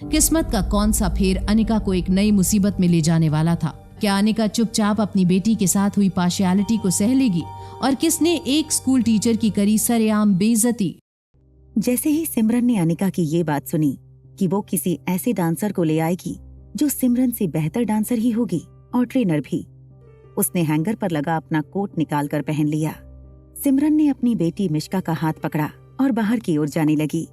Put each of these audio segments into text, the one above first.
किस्मत का कौन सा फेर अनिका को एक नई मुसीबत में ले जाने वाला था। क्या अनिका चुपचाप अपनी बेटी के साथ हुई पार्शियलिटी को सह लेगी, और किसने एक स्कूल टीचर की करी सरेआम बेइज्जती। जैसे ही सिमरन ने अनिका की ये बात सुनी कि वो किसी ऐसे डांसर को ले आएगी जो सिमरन से बेहतर डांसर ही होगी और ट्रेनर भी, उसने हैंगर पर लगा अपना कोट निकाल कर पहन लिया। सिमरन ने अपनी बेटी मिश्का का हाथ पकड़ा और बाहर की ओर जाने लगी।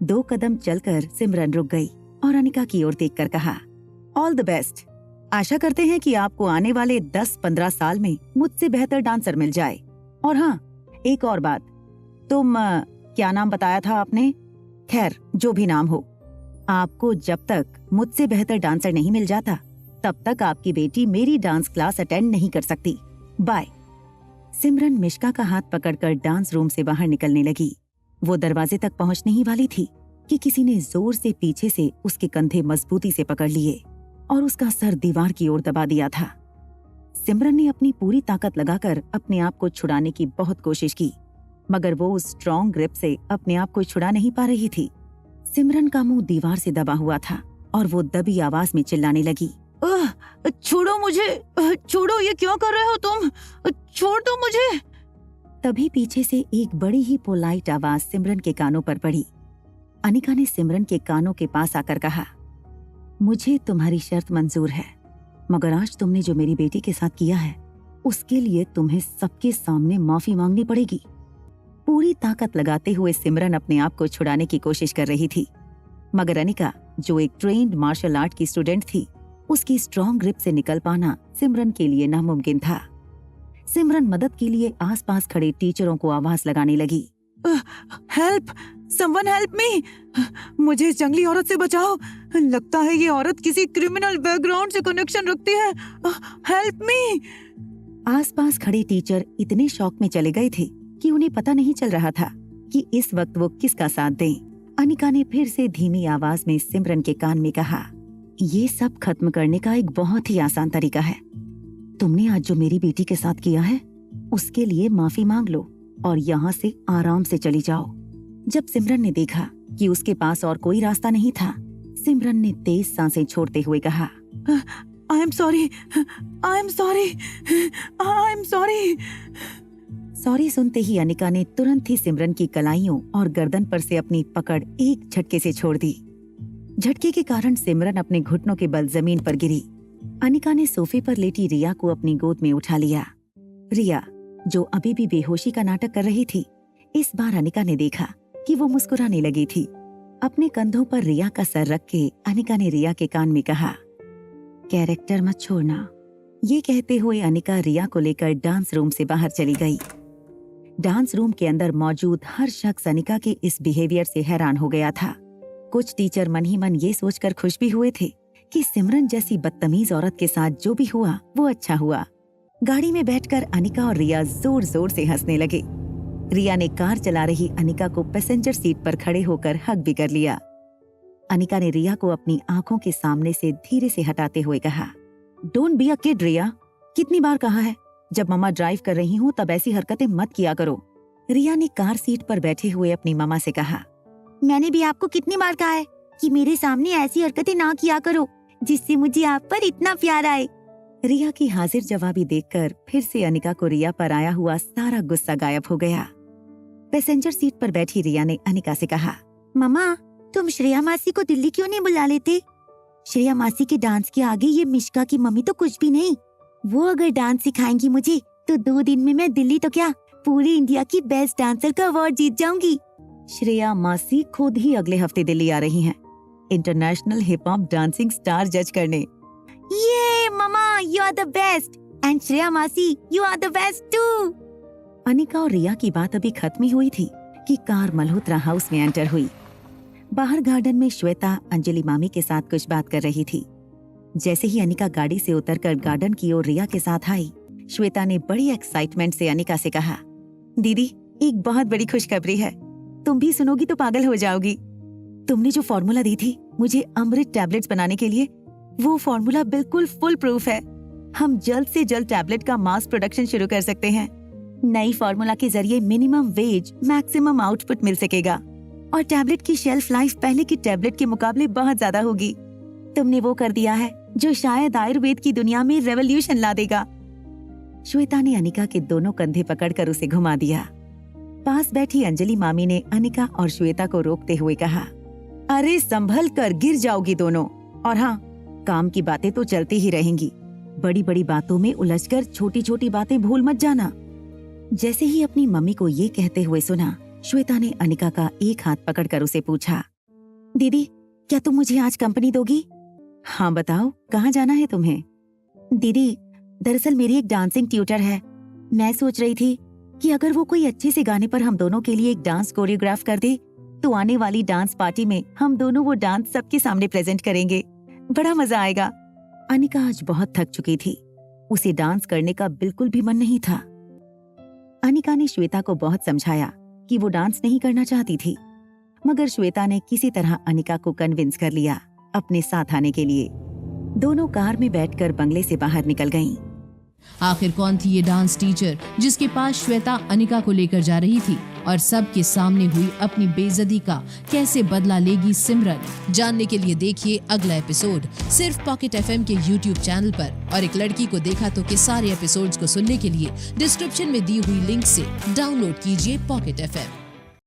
2 कदम चलकर सिमरन रुक गई और अनिका की ओर देखकर कहा, ऑल द बेस्ट। आशा करते हैं कि आपको आने वाले 10-15 साल में मुझसे बेहतर डांसर मिल जाए। और हाँ, एक और बात, तुम क्या नाम बताया था आपने? खैर, जो भी नाम हो, आपको जब तक मुझसे बेहतर डांसर नहीं मिल जाता तब तक आपकी बेटी मेरी डांस क्लास अटेंड नहीं कर सकती। बाय। सिमरन मिश्का का हाथ पकड़कर डांस रूम से बाहर निकलने लगी। वो दरवाजे तक पहुंचने ही वाली थी कि किसी ने जोर से पीछे से उसके कंधे मजबूती से पकड़ लिए और उसका सर दीवार की ओर दबा दिया था। सिमरन ने अपनी पूरी ताकत लगाकर अपने आप को छुड़ाने की बहुत कोशिश की, मगर वो उस स्ट्रॉन्ग ग्रिप से अपने आप को छुड़ा नहीं पा रही थी। सिमरन का मुंह दीवार से दबा हुआ था और वो दबी आवाज में चिल्लाने लगी, छोड़ो मुझे, छोड़ो, ये क्यों कर रहे हो तुम? छोड़ दो मुझे। तभी पीछे से एक बड़ी ही पोलाइट आवाज सिमरन के कानों पर पड़ी। अनिका ने सिमरन के कानों के पास आकर कहा, मुझे तुम्हारी शर्त मंजूर है, मगर आज तुमने जो मेरी बेटी के साथ किया है उसके लिए तुम्हें सबके सामने माफी मांगनी पड़ेगी। पूरी ताकत लगाते हुए सिमरन अपने आप को छुड़ाने की कोशिश कर रही थी, मगर अनिका, जो एक ट्रेन्ड मार्शल आर्ट की स्टूडेंट थी, उसकी स्ट्रॉन्ग ग्रिप से निकल पाना सिमरन के लिए नामुमकिन था। सिमरन मदद के लिए आसपास खड़े टीचरों को आवाज लगाने लगी, हेल्प, समवन हेल्प मी, मुझे इस जंगली औरत से बचाओ। लगता है ये औरत किसी क्रिमिनल बैकग्राउंड से कनेक्शन रखती है। Help me. आसपास खड़े टीचर इतने शॉक में चले गए थे कि उन्हें पता नहीं चल रहा था कि इस वक्त वो किसका साथ दें। अनिका ने फिर से धीमी आवाज में सिमरन के कान में कहा, ये सब खत्म करने का एक बहुत ही आसान तरीका है। तुमने आज जो मेरी बेटी के साथ किया है उसके लिए माफी मांग लो और यहाँ से आराम से चली जाओ। जब सिमरन ने देखा कि उसके पास और कोई रास्ता नहीं था, सिमरन ने तेज सांसें छोड़ते हुए कहा, I am sorry, I am sorry, I am sorry. Sorry सुनते ही अनिका ने तुरंत ही सिमरन की कलाइयों और गर्दन पर से अपनी पकड़ एक झटके से छोड़ दी। झटके के कारण सिमरन अपने घुटनों के बल जमीन पर गिरी। अनिका ने सोफे पर लेटी रिया को अपनी गोद में उठा लिया। रिया, जो अभी भी बेहोशी का नाटक कर रही थी, इस बार अनिका ने देखा कि वो मुस्कुराने लगी थी। अपने कंधों पर रिया का सर रख के अनिका ने रिया के कान में कहा, कैरेक्टर मत छोड़ना। ये कहते हुए अनिका रिया को लेकर डांस रूम से बाहर चली गई। डांस रूम के अंदर मौजूद हर शख्स अनिका के इस बिहेवियर से हैरान हो गया था। कुछ टीचर मन ही मन ये सोचकर खुश भी हुए थे कि सिमरन जैसी बदतमीज औरत के साथ जो भी हुआ वो अच्छा हुआ। गाड़ी में बैठकर अनिका और रिया जोर जोर से हंसने लगे। रिया ने कार चला रही अनिका को पैसेंजर सीट पर खड़े होकर हग भी कर लिया। अनिका ने रिया को अपनी आंखों के सामने से धीरे से हटाते हुए कहा, डोंट बी अ किड रिया। कितनी बार कहा है, जब मम्मा ड्राइव कर रही हूँ तब ऐसी हरकतें मत किया करो। रिया ने कार सीट पर बैठे हुए अपनी मम्मा से कहा, मैंने भी आपको कितनी बार कहा है कि मेरे सामने ऐसी हरकतें ना किया करो जिससे मुझे आप पर इतना प्यार आए। रिया की हाजिर जवाबी देखकर फिर से अनिका को रिया पर आया हुआ सारा गुस्सा गायब हो गया। पैसेंजर सीट पर बैठी रिया ने अनिका से कहा, मम्मा, तुम श्रेया मासी को दिल्ली क्यों नहीं बुला लेते? श्रेया मासी के डांस के आगे ये मिश्का की मम्मी तो कुछ भी नहीं। वो अगर डांस सिखाएंगी मुझे तो 2 दिन में मैं दिल्ली तो क्या पूरे इंडिया की बेस्ट डांसर का अवार्ड जीत जाऊंगी। श्रेया मासी खुद ही अगले हफ्ते दिल्ली आ रही हैं, international hip hop dancing star जज करने। ये मम्मा, you are the best and Shreya masi, you are the best too. Anika और रिया की बात अभी खत्म ही हुई थी कि कार मल्होत्रा हाउस में एंटर हुई। बाहर गार्डन में श्वेता अंजलि मामी के साथ कुछ बात कर रही थी। जैसे ही अनिका गाड़ी से उतरकर गार्डन की ओर रिया के साथ आई, श्वेता ने बड़ी एक्साइटमेंट से अनिका से कहा, दीदी, एक बहुत बड़ी खुशखबरी है, तुम भी सुनोगी तो पागल हो जाओगी। तुमने जो फॉर्मूला दी थी मुझे अमृत टैबलेट्स बनाने के लिए, वो फॉर्मूला बिल्कुल फुल प्रूफ है। हम जल्द से जल्द टैबलेट का मास प्रोडक्शन शुरू कर सकते हैं। नई फॉर्मूला के जरिए मिनिमम वेज मैक्सिमम आउटपुट मिल सकेगा और टैबलेट की शेल्फ लाइफ पहले की टैबलेट के मुकाबले बहुत ज्यादा होगी। तुमने वो कर दिया है जो शायद आयुर्वेद की दुनिया में रेवोल्यूशन ला देगा। श्वेता ने अनिका के दोनों कंधे पकड़कर उसे घुमा दिया। पास बैठी अंजलि मामी ने अनिका और श्वेता को रोकते हुए कहा, अरे संभल कर, गिर जाओगी दोनों। और हाँ, काम की बातें तो चलती ही रहेंगी। बड़ी बड़ी बातों में उलझकर छोटी छोटी बातें भूल मत जाना। जैसे ही अपनी मम्मी को ये कहते हुए सुना, श्वेता ने अनिका का एक हाथ पकड़कर उसे पूछा, दीदी क्या तुम मुझे आज कंपनी दोगी? हाँ बताओ, कहाँ जाना है तुम्हें? दीदी दरअसल मेरी एक डांसिंग ट्यूटर है। मैं सोच रही थी कि अगर वो कोई अच्छे से गाने पर हम दोनों के लिए एक डांस कोरियोग्राफ कर दे तो आने वाली डांस पार्टी में हम दोनों वो डांस सबके सामने प्रेजेंट करेंगे। बड़ा मजा आएगा। अनिका आज बहुत थक चुकी थी। उसे डांस करने का बिल्कुल भी मन नहीं था। अनिका ने श्वेता को बहुत समझाया कि वो डांस नहीं करना चाहती थी, मगर श्वेता ने किसी तरह अनिका को कन्विंस कर लिया अपने साथ आने के लिए। दोनों कार में बैठकर बंगले से बाहर निकल गईं। आखिर कौन थी ये डांस टीचर जिसके पास श्वेता अनिका को लेकर जा रही थी, और सबके सामने हुई अपनी बेइज्जती का कैसे बदला लेगी सिमरन? जानने के लिए देखिए अगला एपिसोड सिर्फ पॉकेट एफएम के YouTube चैनल पर। और एक लड़की को देखा तो के सारे एपिसोड्स को सुनने के लिए डिस्क्रिप्शन में दी हुई लिंक से डाउनलोड कीजिए पॉकेट एफएम।